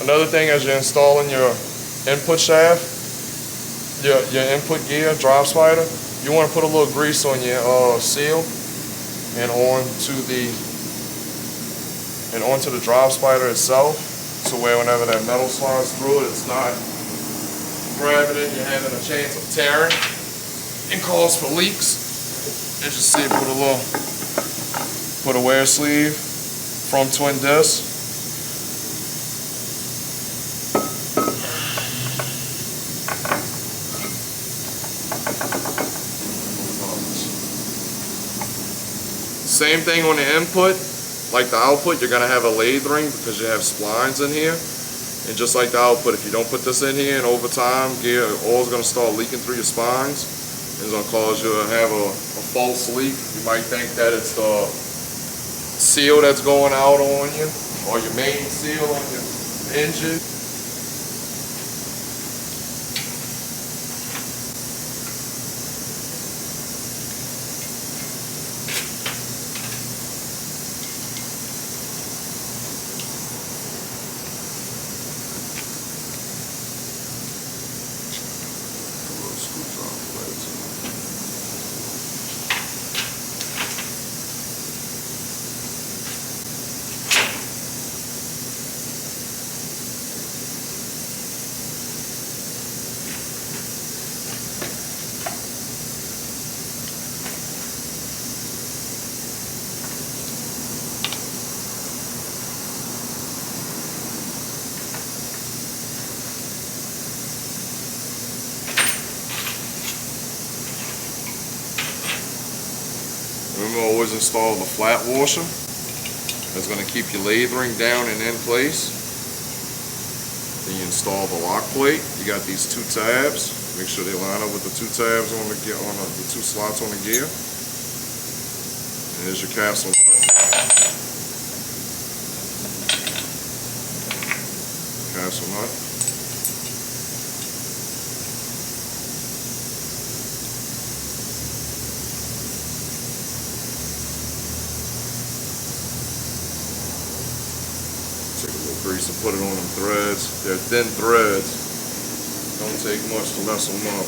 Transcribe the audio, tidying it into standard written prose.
Another thing, as you're installing your input shaft, your input gear, drive spider, you want to put a little grease on your seal and onto the drive spider itself, so where whenever that metal slides through it, it's not grabbing it and you're having a chance of tearing and cause for leaks. As you see, put a wear sleeve from Twin Disc. Same thing on the input, like the output, you're going to have a lathering because you have splines in here. And just like the output, if you don't put this in here, and over time, oil is going to start leaking through your spines. It's going to cause you to have a false leak. You might think that it's the seal that's going out on you, or your main seal on your engine. Remember, always install the flat washer. That's going to keep your lathering down and in place. Then you install the lock plate. You got these two tabs. Make sure they line up with the two tabs on the gear, the two slots on the gear. And there's your castle nut. Castle nut. Grease and put it on them threads. They're thin threads. Don't take much to mess them up.